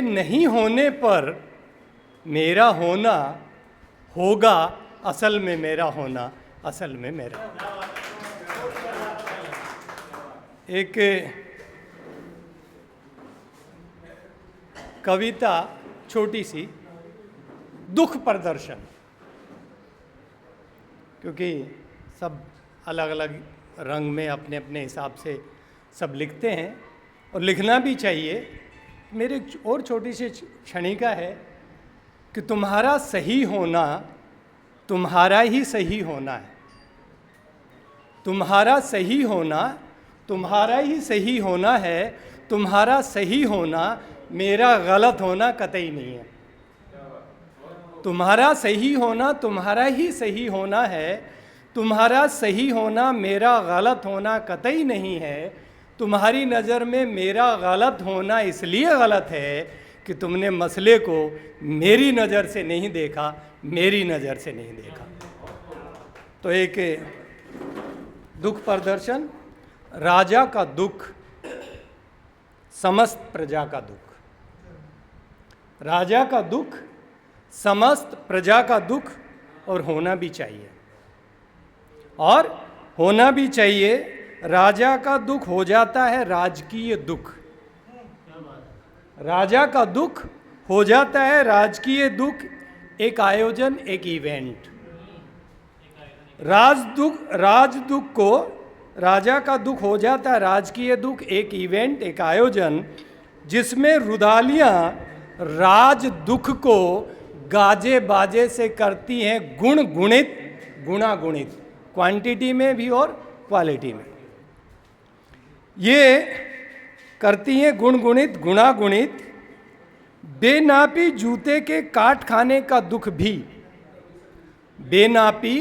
नहीं होने पर मेरा होना होगा, असल में मेरा होना असल में मेरा। एक कविता छोटी सी, दुख प्रदर्शन, क्योंकि सब अलग अलग रंग में अपने अपने हिसाब से सब लिखते हैं और लिखना भी चाहिए। मेरी एक और छोटी सी क्षणिका है कि तुम्हारा सही होना तुम्हारा ही सही होना है। तुम्हारा सही होना तुम्हारा ही सही होना है। तुम्हारा सही होना मेरा गलत होना कतई नहीं है। तुम्हारा सही होना तुम्हारा ही सही होना है। तुम्हारा सही होना मेरा गलत होना कतई नहीं है। तुम्हारी नज़र में मेरा गलत होना इसलिए गलत है कि तुमने मसले को मेरी नज़र से नहीं देखा, मेरी नज़र से नहीं देखा। तो एक दुख प्रदर्शन, राजा का दुख समस्त प्रजा का दुख। राजा का दुख समस्त प्रजा का दुख, और होना भी चाहिए, और होना भी चाहिए। राजा का दुख हो जाता है राजकीय दुख। राजा का दुख हो जाता है राजकीय दुख, एक आयोजन, एक इवेंट। राजदुख को, राजा का दुख हो जाता है राजकीय दुख, एक इवेंट, एक आयोजन, जिसमें रुदालियां राज दुख को गाजे बाजे से करती हैं गुण गुणित, गुणागुणित, क्वांटिटी में भी और क्वालिटी में। ये करती हैं गुणगुणित, गुणागुणित। बेनापी जूते के काट खाने का दुख भी, बेनापी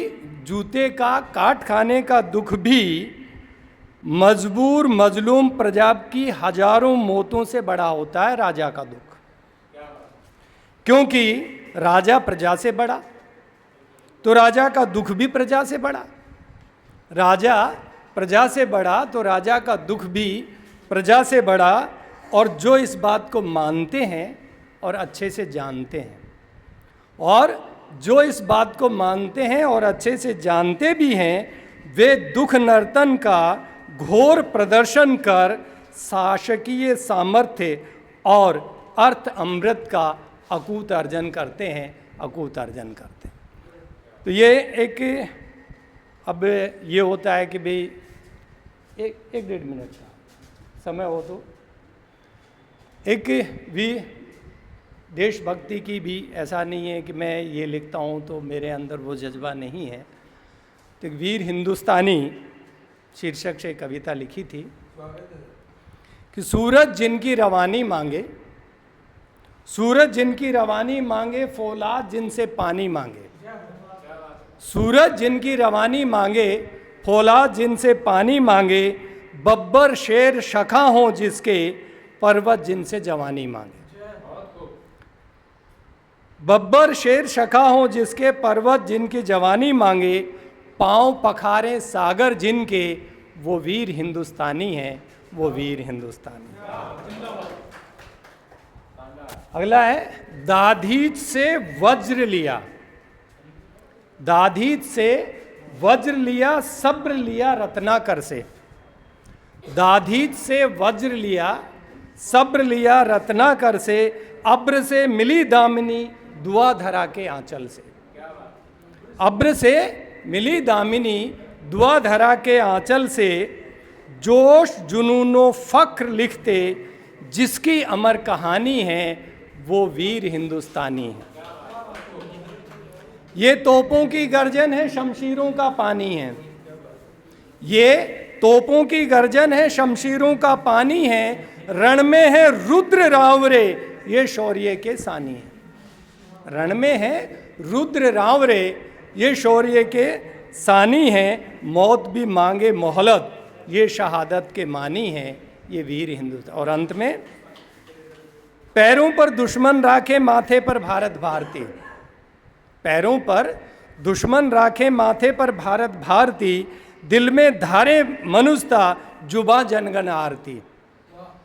जूते का काट खाने का दुख भी मजबूर मजलूम प्रजा की हजारों मौतों से बड़ा होता है राजा का दुख। क्योंकि राजा प्रजा से बड़ा, तो राजा का दुख भी प्रजा से बड़ा। राजा प्रजा से बड़ा तो राजा का दुख भी प्रजा से बड़ा। और जो इस बात को मानते हैं और अच्छे से जानते हैं, और जो इस बात को मानते हैं और अच्छे से जानते भी हैं, वे दुख नर्तन का घोर प्रदर्शन कर शासकीय सामर्थ्य और अर्थ अमृत का अकूत अर्जन करते हैं, अकूत अर्जन करते हैं। तो ये एक, अब ये होता है कि भाई एक डेढ़ मिनट का समय हो तो एक भी देशभक्ति की भी, ऐसा नहीं है कि मैं ये लिखता हूँ तो मेरे अंदर वो जज्बा नहीं है। तो एक वीर हिंदुस्तानी शीर्षक से कविता लिखी थी कि सूरज जिनकी रवानी मांगे, सूरज जिनकी रवानी मांगे, फौलाद जिनसे पानी मांगे। सूरज जिनकी रवानी मांगे, फौलाद जिनसे पानी मांगे, बब्बर शेर शखा हो जिसके, पर्वत जिनसे जवानी मांगे। बब्बर शेर शखा हो जिसके, पर्वत जिनकी जवानी मांगे, पांव पखारे सागर जिनके, वो वीर हिंदुस्तानी हैं, वो वीर हिंदुस्तानी। अगला है, दाधीच से वज्र लिया, दाधीच से वज्र लिया, सब्र लिया रत्नाकर से। दाधीच से वज्र लिया, सब्र लिया रत्नाकर से, अब्र से मिली दामिनी, दुआ धरा के आंचल से। अब्र से मिली दामिनी, दुआ धरा के आंचल से, जोश जुनूनो फख्र लिखते, जिसकी अमर कहानी है, वो वीर हिंदुस्तानी है। ये तोपों की गर्जन है, शमशीरों का पानी है। ये तोपों की गर्जन है, शमशीरों का पानी है। रण में है रुद्र रावरे, ये शौर्य के सानी है। रण में है रुद्र रावरे, ये शौर्य के सानी हैं। मौत भी मांगे मोहलत, ये शहादत के मानी हैं, ये वीर हिंदुस्तान। और अंत में, पैरों पर दुश्मन राखे माथे पर भारत भारती, पैरों पर दुश्मन राखे माथे पर भारत भारती, दिल में धारे मनुष्यता जुबा जनगण आरती।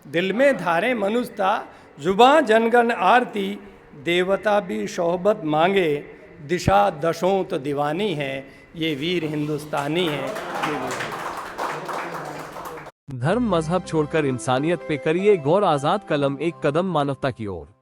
दिल में धारे मनुष्यता जुबां जनगण आरती, देवता भी शोहबत मांगे, दिशा दशों तो दीवानी है, ये वीर हिंदुस्तानी है। धर्म मजहब छोड़कर इंसानियत पे करिए गौर। आजाद कलम, एक कदम मानवता की ओर।